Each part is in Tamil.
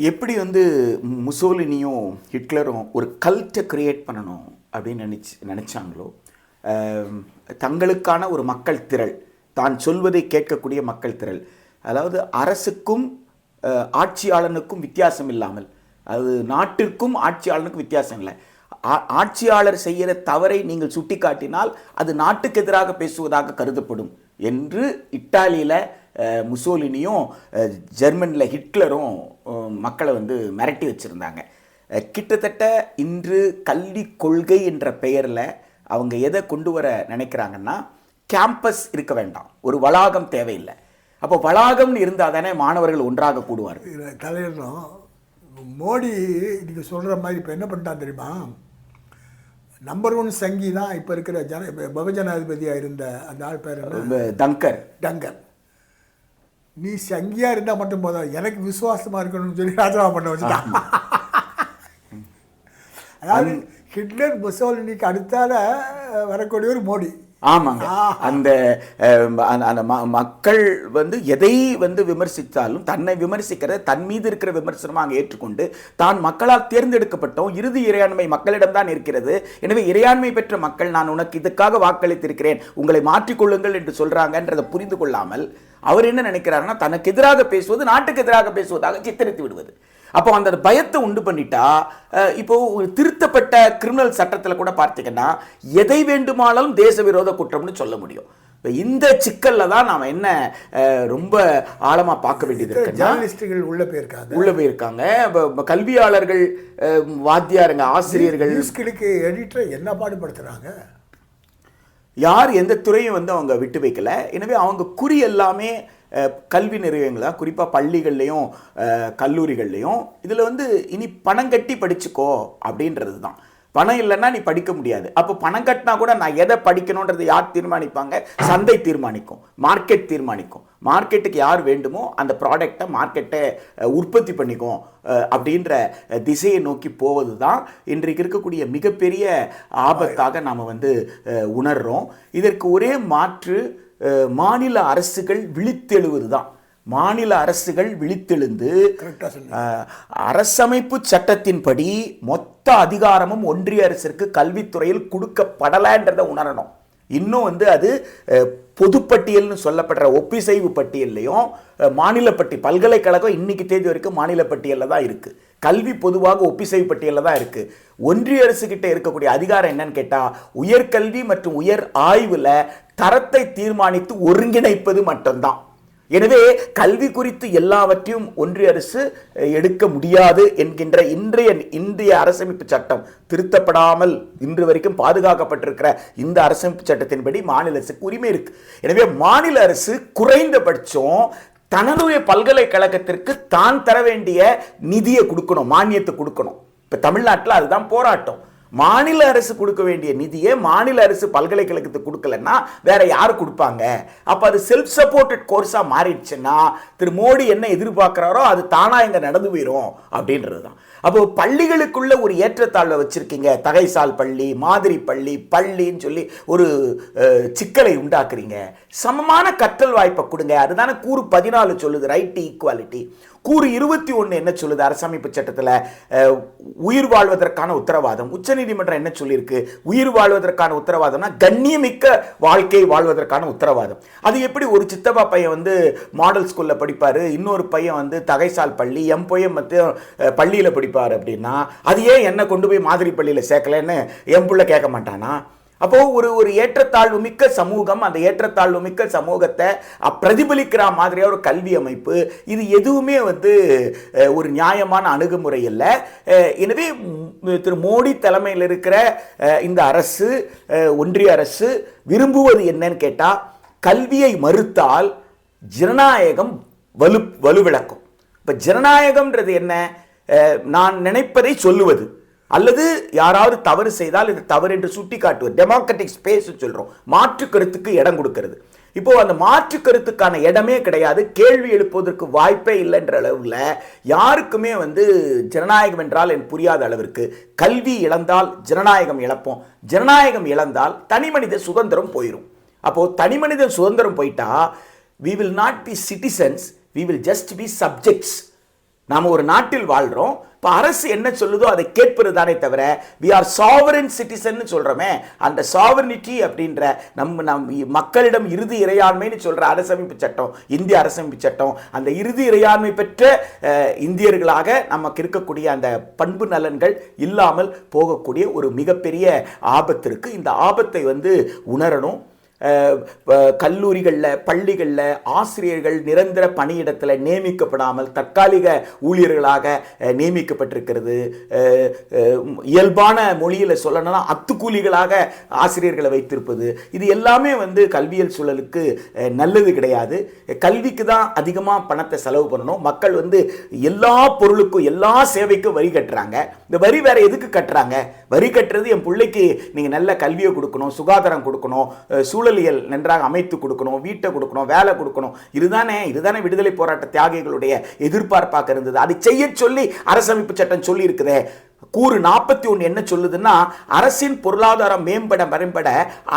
எப்படி முசோலினியும் ஹிட்லரும் ஒரு கல்ட்டை கிரியேட் பண்ணணும் அப்படின்னு நினச்சாங்களோ, தங்களுக்கான ஒரு மக்கள் திரள், தான் சொல்வதை கேட்கக்கூடிய மக்கள் திரள், அதாவது அரசுக்கும் ஆட்சியாளனுக்கும் வித்தியாசம் இல்லாமல், அது நாட்டிற்கும் ஆட்சியாளனுக்கும் வித்தியாசம் இல்லை, ஆட்சியாளர் செய்கிற தவறை நீங்கள் சுட்டி காட்டினால் அது நாட்டுக்கு எதிராக பேசுவதாக கருதப்படும் என்று இத்தாலியில் முசோலினியும் ஜெர்மனியில் ஹிட்லரும் மக்களை மிரட்டி வச்சுருந்தாங்க. கிட்டத்தட்ட இன்று கல்வி கொள்கை என்ற பெயரில் அவங்க எதை கொண்டு வர நினைக்கிறாங்கன்னா, கேம்பஸ் இருக்க வேண்டாம், ஒரு வளாகம் தேவையில்லை. அப்போ வளாகம்னு இருந்தால் தானே மாணவர்கள் ஒன்றாக கூடுவார்கள். தலையிடணும். மோடி நீங்கள் சொல்கிற மாதிரி இப்போ என்ன பண்ணிட்டான் தெரியுமா? நம்பர் 1 சங்கி தான் இப்போ இருக்கிற பகுஜனாதிபதியாக இருந்த அந்த ஆள் பேர் டங்கர். நீ சங்கியாக இருந்தால் மட்டும் போதும், எனக்கு விசுவாசமாக இருக்கணும்னு சொல்லி ராஜினாமா பண்ண வச்சுட்டான். அதாவது ஹிட்லர் முசோலினிக்கு அடுத்தால வரக்கூடிய ஒரு மோடி. ஆமாங்க. அந்த மக்கள் எதை விமர்சித்தாலும் தன்னை விமர்சிக்கிற, தன் மீது இருக்கிற விமர்சனமாக ஏற்றுக்கொண்டு, தான் மக்களால் தேர்ந்தெடுக்கப்பட்டோம், இறுதி இறையாண்மை மக்களிடம்தான் இருக்கிறது, எனவே இறையாண்மை பெற்ற மக்கள் நான் உனக்கு இதுக்காக வாக்களித்திருக்கிறேன், உங்களை மாற்றிக்கொள்ளுங்கள் என்று சொல்றாங்கன்றதை புரிந்து கொள்ளாமல் அவர் என்ன நினைக்கிறாருன்னா, தனக்கு எதிராக பேசுவது நாட்டுக்கு எதிராக பேசுவதாக சித்தரித்து விடுவது. அப்போ அந்த பயத்தை உண்டு பண்ணிட்டா, இப்போ ஒரு திருத்தப்பட்ட கிரிமினல் சட்டத்தில் கூட பார்த்தீங்கன்னா எதை வேண்டுமானாலும் தேச விரோத குற்றம்னு சொல்ல முடியும். இந்த சிக்கல்ல தான் நாம என்ன ரொம்ப ஆழமா பார்க்க வேண்டியது இருக்கு. ஜர்னலிஸ்டுகள் உள்ள போயிருக்காங்க, கல்வியாளர்கள், வாத்தியாருங்க, ஆசிரியர்கள், எடிட்டர் என்ன பாடுபடுத்துறாங்க. யார் எந்த துறையும் அவங்க விட்டு வைக்கல. எனவே அவங்க குறி எல்லாமே கல்வி நிறுவனங்கள் தான், குறிப்பாக பள்ளிகள்லையும் கல்லூரிகள்லையும். இதில் இனி பணம் கட்டி படிச்சுக்கோ அப்படின்றது தான். பணம் இல்லைன்னா நீ படிக்க முடியாது. அப்போ பணம் கட்டினா கூட நான் எதை படிக்கணுன்றது யார் தீர்மானிப்பாங்க? சந்தை தீர்மானிக்கும், மார்க்கெட் தீர்மானிக்கும். மார்க்கெட்டுக்கு யார் வேண்டுமோ அந்த ப்ராடக்டை மார்க்கெட்டை உற்பத்தி பண்ணிக்கும் அப்படின்ற திசையை நோக்கி போவது தான் இன்றைக்கு இருக்கக்கூடிய மிகப்பெரிய ஆபத்தாக நாம் உணர்கிறோம். இதற்கு ஒரே மாற்று மாநில அரசுகள் விழித்தெழுவது தான். மாநில அரசுகள் விழித்தெழுந்து அரசமைப்பு சட்டத்தின்படி மொத்த அதிகாரமும் ஒன்றிய அரசிற்கு கல்வித்துறையில் கொடுக்கப்படலைன்றதை உணரணும். இன்னும் அது பொதுப்பட்டியல்னு சொல்லப்படுற ஒப்பிசைவு பட்டியல்லையும் மாநில பல்கலைக்கழகம் இன்னைக்கு தேதி வரைக்கும் மாநில பட்டியலில் தான் இருக்குது. கல்வி பொதுவாக ஒப்பிசைவு பட்டியலில் தான் இருக்குது. ஒன்றிய அரசு கிட்ட இருக்கக்கூடிய அதிகாரம் என்னன்னு கேட்டால், உயர்கல்வி மற்றும் உயர் ஆய்வில் தரத்தை தீர்மானித்து ஒருங்கிணைப்பது மட்டும்தான். எனவே கல்வி குறித்து எல்லாவற்றையும் ஒன்றிய அரசு எடுக்க முடியாது என்கின்ற இன்றைய அரசமைப்பு சட்டம் திருத்தப்படாமல் இன்று வரைக்கும் பாதுகாக்கப்பட்டிருக்கிற இந்த அரசமைப்பு சட்டத்தின்படி மாநில அரசுக்கு உரிமை இருக்கு. எனவே மாநில அரசு குறைந்தபட்சம் தன்னுடைய பல்கலைக்கழகத்திற்கு தான் தர வேண்டிய நிதியை கொடுக்கணும், மானியத்தை கொடுக்கணும். இப்ப தமிழ்நாட்டில் அதுதான் போராட்டம். மாநில அரசு கொடுக்க வேண்டிய நிதியை மாநில அரசு பல்கலைக்கழகத்துக்கு கொடுக்கலன்னா வேற யாரு கொடுப்பாங்க? அப்ப அது செல்ஃப் சப்போர்ட்டட் கோர்ஸா மாறிடுச்சுன்னா திரு மோடி என்ன எதிர்பார்க்கிறாரோ அது தானா இங்க நடந்து போயிடும் அப்படின்றதுதான். அப்போ பள்ளிகளுக்குள்ள ஒரு ஏற்றத்தாழ்வை வச்சிருக்கீங்க. தகைசால் பள்ளி, மாதிரி பள்ளி, பள்ளின்னு சொல்லி ஒரு சிக்கலை உண்டாக்குறீங்க. சமமான கற்றல் வாய்ப்பை கொடுங்க. அதுதானே கூறு 14 சொல்லுது, ரைட் டு ஈக்குவாலிட்டி. கூறு 21 என்ன சொல்லுது அரசமைப்பு சட்டத்தில்? உயிர் வாழ்வதற்கான உத்தரவாதம். உச்சநீதிமன்றம் என்ன சொல்லியிருக்கு? உயிர் வாழ்வதற்கான உத்தரவாதம்னா கண்ணியமிக்க வாழ்க்கை வாழ்வதற்கான உத்தரவாதம். அது எப்படி ஒரு சித்தப்பா பையன் மாடல் ஸ்கூல்ல படிப்பாரு, இன்னொரு பையன் தகைசால் பள்ளி, எம் பையன் பள்ளியில படிப்பாரு அப்படின்னா அது ஏன் என்ன கொண்டு போய் மாதிரி பள்ளியில சேர்க்கலன்னு என் புள்ள கேட்க மாட்டானா? அப்போ ஒரு ஏற்றத்தாழ்வு மிக்க சமூகம், அந்த ஏற்றத்தாழ்வு மிக்க சமூகத்தை பிரதிபலிக்கிற மாதிரியா ஒரு கல்வி அமைப்பு, இது எதுவுமே ஒரு நியாயமான அணுகுமுறை இல்லை. எனவே திரு மோடி தலைமையில் இருக்கிற இந்த அரசு, ஒன்றிய அரசு விரும்புவது என்னன்னு கேட்டா, கல்வியை மறுத்தால் ஜனநாயகம் வலுவிழக்கும். இப்ப ஜனநாயகம்ன்றது என்ன? நான் நினைப்பதை சொல்லுவது, அல்லது யாராவது தவறு செய்தால் இது தவறு என்று சுட்டி காட்டுவது. டெமோக்ராட்டிக் ஸ்பேஸ் சொல்றோம், மாற்று கருத்துக்கு இடம் கொடுக்கிறது. இப்போ அந்த மாற்று கருத்துக்கான இடமே கிடையாது, கேள்வி எழுப்புவதற்கு வாய்ப்பே இல்லைன்ற அளவில் யாருக்குமே ஜனநாயகம் என்றால் எனக்கு புரியாத அளவிற்கு, கல்வி இழந்தால் ஜனநாயகம் இழப்போம், ஜனநாயகம் இழந்தால் தனி மனித சுதந்திரம் போயிடும். அப்போ தனி மனித சுதந்திரம் போயிட்டா we will not be citizens, we will just be subjects. நாம் ஒரு நாட்டில் வாழ்கிறோம். இப்போ அரசு என்ன சொல்லுதோ அதை கேட்பது தானே தவிர வி ஆர் சாவரன் சிட்டிசன் சொல்கிறோமே, அந்த சாவரனிட்டி அப்படின்ற நம் மக்களிடம் இறுதி இறையாண்மைன்னு சொல்கிற அரசமைப்பு சட்டம், இந்திய அரசமைப்பு சட்டம், அந்த இறுதி இறையாண்மை பெற்ற இந்தியர்களாக நமக்கு இருக்கக்கூடிய அந்த பண்பு நலன்கள் இல்லாமல் போகக்கூடிய ஒரு மிகப்பெரிய ஆபத்து இருக்குது. இந்த ஆபத்தை உணரணும். கல்லூரிகளில், பள்ளிகளில் ஆசிரியர்கள் நிரந்தர பணியிடத்தில் நியமிக்கப்படாமல் தற்காலிக ஊழியர்களாக நியமிக்கப்பட்டிருக்கிறது. இயல்பான மொழியில் சொல்லணும்னா அத்துக்கூலிகளாக ஆசிரியர்களை வைத்திருப்பது, இது எல்லாமே கல்வியல் சூழலுக்கு நல்லது கிடையாது. கல்விக்கு தான் அதிகமாக பணத்தை செலவு பண்ணணும். மக்கள் எல்லா பொருளுக்கும் எல்லா சேவைக்கும் வரி கட்டுறாங்க. இந்த வரி வேற எதுக்கு கட்டுறாங்க? வரி கட்டுறது என் பிள்ளைக்கு நீங்கள் நல்ல கல்வியை கொடுக்கணும், சுகாதாரம் கொடுக்கணும், சூழலியல் நன்றாக அமைத்து கொடுக்கணும், வீட்டை கொடுக்கணும், வேலை கொடுக்கணும். இதுதானே விடுதலை போராட்ட தியாகிகளுடைய எதிர்பார்ப்பாக இருந்தது. அதை செய்ய சொல்லி அரசமைப்பு சட்டம் சொல்லி இருக்குதே. கூறு 41 என்ன சொல்லுதுன்னா, அரசின் பொருளாதாரம் மேம்பட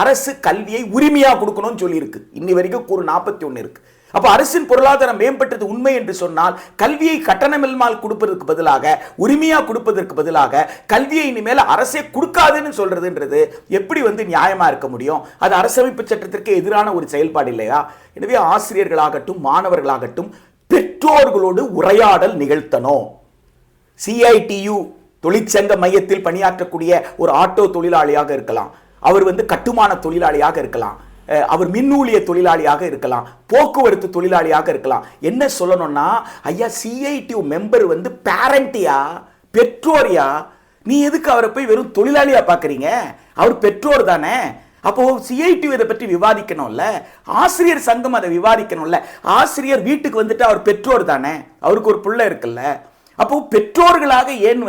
அரசு கல்வியை உரிமையா கொடுக்கணும்னு சொல்லி இருக்கு. இன்னி வரைக்கும் கூறு 41 இருக்கு. அப்ப அரசின் பொருளாதாரம் மேம்பட்டது உண்மை என்று சொன்னால் கல்வியை கட்டணமில்லாமல் கொடுப்பதற்கு பதிலாக, உரிமையா கொடுப்பதற்கு பதிலாக கல்வியை இனிமேல் அரசே கொடுக்காதுன்னு சொல்றதுன்றது எப்படி நியாயமா இருக்க முடியும்? அது அரசமைப்பு சட்டத்திற்கு எதிரான ஒரு செயல்பாடு இல்லையா? எனவே ஆசிரியர்களாகட்டும் மாணவர்களாகட்டும் பெற்றோர்களோடு உரையாடல் நிகழ்த்தணும். CITU தொழிற்சங்க மையத்தில் பணியாற்றக்கூடிய ஒரு ஆட்டோ தொழிலாளியாக இருக்கலாம், அவர் கட்டுமான தொழிலாளியாக இருக்கலாம், அவர் மின்னூழிய தொழிலாளியாக இருக்கலாம், போக்குவரத்து தொழிலாளியாக இருக்கலாம். என்ன சொல்லணும்னா, ஐயா CITU மெம்பர் பேரண்டியா, பெற்றோரியா? நீ எதுக்கு அவரை போய் வெறும் தொழிலாளியா பார்க்குறீங்க? அவர் பெற்றோர் தானே. அப்போ CITU இதை பற்றி விவாதிக்கணும்ல, ஆசிரியர் சங்கம் அதை விவாதிக்கணும்ல. ஆசிரியர் வீட்டுக்கு அவர் பெற்றோர் தானே, அவருக்கு ஒரு பிள்ளை இருக்குல்ல. அப்போ பெற்றோர்களாக ஏன்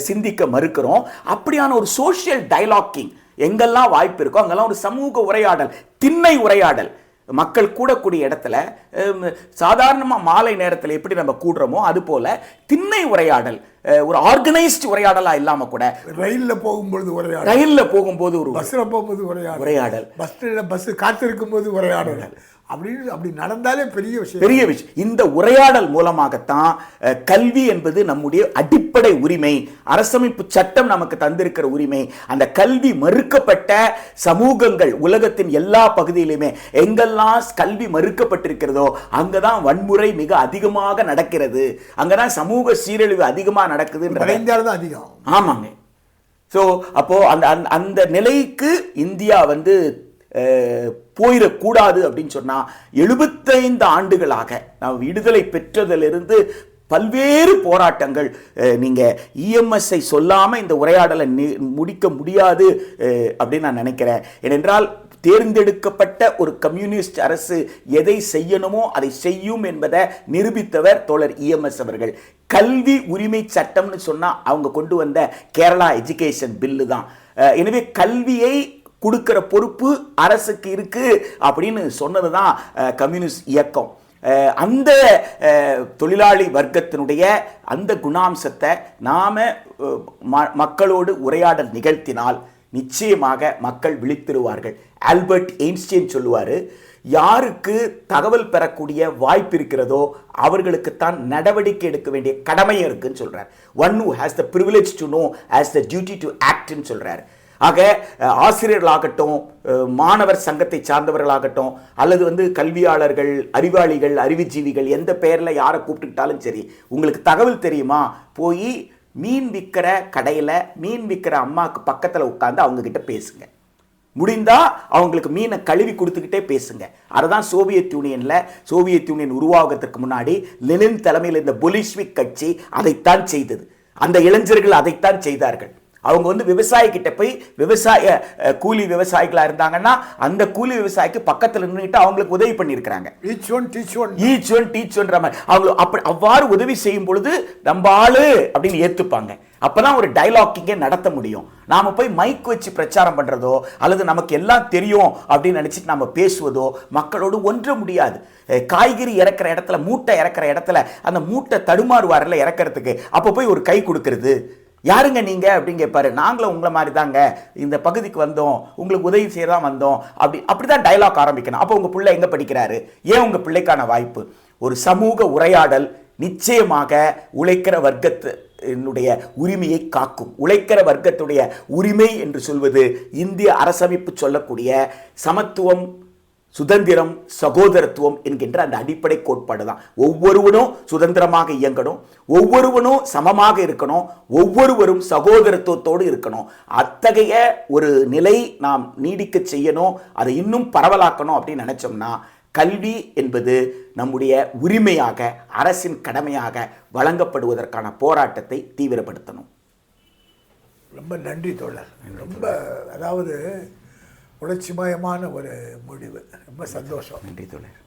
சிந்திக்க மறுக்கிறோம்? அப்படியான ஒரு சோஷியல் டயலாக்கிங் எங்கெல்லாம் வாய்ப்பு இருக்கோ அங்கெல்லாம் ஒரு சமூக உரையாடல், திண்ணை உரையாடல், மக்கள் கூடக்கூடிய இடத்துல சாதாரணமாக மாலை நேரத்தில் எப்படி நம்ம கூடுறோமோ அது போல திண்ணை உரையாடல், ஒரு ஆர்கனைஸ்ட் உரையாடலா இல்லாம கூட ரயிலில் போகும்போது உரையாடல், ரயிலில் போகும்போது ஒரு பஸ்ஸில் போகும்போது உரையாடல், பஸ் காத்திருக்கும் போது உரையாடல், அப்படி நடந்தாலே பெரிய விஷயம். இந்த உரையாடல் மூலமாகத்தான் கல்வி என்பது நம்முடைய அடிப்படை உரிமை, அரசமைப்பு சட்டம் நமக்கு தந்திருக்கிற உரிமை. அந்த கல்வி மறுக்கப்பட்ட சமூகங்கள் உலகத்தின் எல்லா பகுதியிலுமே எங்கெல்லாம் கல்வி மறுக்கப்பட்டிருக்கிறதோ அங்கதான் வன்முறை மிக அதிகமாக நடக்கிறது, அங்கதான் சமூக சீரழிவு அதிகமாக நடக்குது. அதிகம். ஆமாங்க. ஸோ அப்போ அந்த நிலைக்கு இந்தியா போயிடக்கூடாது அப்படின்னு சொன்னா, 75 ஆண்டுகளாக நாம் விடுதலை பெற்றதிலிருந்து பல்வேறு போராட்டங்கள். நீங்க EMS சொல்லாம இந்த உரையாடலை முடிக்க முடியாது அப்படின்னு நான் நினைக்கிறேன். ஏனென்றால் தேர்ந்தெடுக்கப்பட்ட ஒரு கம்யூனிஸ்ட் அரசு எதை செய்யணுமோ அதை செய்யும் என்பதை நிரூபித்தவர் தோழர் EMS அவர்கள். கல்வி உரிமை சட்டம்னு சொன்னா அவங்க கொண்டு வந்த கேரளா எஜுகேஷன் பில்லு தான். எனவே கல்வியை கொடுக்கிற பொறுப்பு அரசுக்கு இருக்கு அப்படின்னு சொன்னதுதான் கம்யூனிஸ்ட் இயக்கம். அந்த தொழிலாளி வர்க்கத்தினுடைய அந்த குணாம்சத்தை நாம மக்களோடு உரையாடல் நிகழ்த்தினால் நிச்சயமாக மக்கள் விழித்திருவார்கள். ஆல்பர்ட் ஐன்ஸ்டீன் சொல்லுவாரு, யாருக்கு தகவல் பெறக்கூடிய வாய்ப்பு இருக்கிறதோ அவர்களுக்குத்தான் நடவடிக்கை எடுக்க வேண்டிய கடமை இருக்குன்னு சொல்றார். One who has the privilege to know has the duty to act ன்னு சொல்றாரு. ஆக ஆசிரியர்களாகட்டும், மாணவர் சங்கத்தை சார்ந்தவர்களாகட்டும், அல்லது கல்வியாளர்கள், அறிவாளிகள், அறிவுஜீவிகள், எந்த பெயரில் யாரை கூப்பிட்டுக்கிட்டாலும் சரி, உங்களுக்கு தகவல் தெரியுமா, போய் மீன் விற்கிற கடையில் மீன் விற்கிற அம்மாவுக்கு பக்கத்தில் உட்காந்து அவங்க கிட்ட பேசுங்க. முடிந்தா அவங்களுக்கு மீனை கழுவி கொடுத்துக்கிட்டே பேசுங்க. அதுதான் சோவியத் யூனியன் உருவாகத்திற்கு முன்னாடி லெனின் தலைமையில் இந்த பொலிஷ்விக் கட்சி அதைத்தான் செய்தது. அந்த இளைஞர்கள் அதைத்தான் செய்தார்கள். அவங்க விவசாயி கிட்ட போய், விவசாய கூலி விவசாயிகளா இருந்தாங்கன்னா அந்த கூலி விவசாயிக்கு பக்கத்தில் நின்றுட்டு அவங்களுக்கு உதவி பண்ணியிருக்கிறாங்க. ஈச் ஒன் டீச் அவங்க அவ்வாறு உதவி செய்யும் பொழுது நம்ம ஆளு அப்படின்னு ஏத்துப்பாங்க. அப்பதான் ஒரு டயலாக்கிங்கே நடத்த முடியும். நாம போய் மைக் வச்சு பிரச்சாரம் பண்றதோ அல்லது நமக்கு எல்லாம் தெரியும் அப்படின்னு நினைச்சிட்டு நாம பேசுவதோ மக்களோடு ஒன்ற முடியாது. காய்கறி இறக்குற இடத்துல, மூட்டை இறக்குற இடத்துல அந்த மூட்டை தடுமாறுவாரில் இறக்கிறதுக்கு, அப்போ போய் ஒரு கை கொடுக்கறது, யாருங்க நீங்க அப்படின்னு கேட்பாரு. நாங்களும் உங்களை மாதிரி தாங்க, இந்த பகுதிக்கு வந்தோம், உங்களுக்கு உதவி செய்யதான் வந்தோம், அப்படிதான் டயலாக் ஆரம்பிக்கணும். அப்போ உங்க பிள்ளை எங்க படிக்கிறாரு, ஏன் உங்க பிள்ளைக்கான வாய்ப்பு, ஒரு சமூக உரையாடல் நிச்சயமாக உழைக்கிற வர்க்கத்தினுடைய உரிமையை காக்கும். உழைக்கிற வர்க்கத்துடைய உரிமை என்று சொல்வது இந்திய அரசமைப்பு சொல்லக்கூடிய சமத்துவம், சுதந்திரம், சகோதரத்துவம் என்கின்ற அந்த அடிப்படை கோட்பாடு தான். ஒவ்வொருவனும் சுதந்திரமாக இயங்கணும், ஒவ்வொருவனும் சமமாக இருக்கணும், ஒவ்வொருவரும் சகோதரத்துவத்தோடு இருக்கணும். அத்தகைய ஒரு நிலை நாம் நீடிக்க செய்யணும், அதை இன்னும் பரவலாக்கணும் அப்படின்னு நினைச்சோம்னா கல்வி என்பது நம்முடைய உரிமையாக, அரசின் கடமையாக வழங்கப்படுவதற்கான போராட்டத்தை தீவிரப்படுத்தணும். ரொம்ப நன்றி தோழர். ரொம்ப அதாவது உணர்ச்சிமயமான ஒரு முடிவு. ரொம்ப சந்தோஷம். நன்றி தோழர்.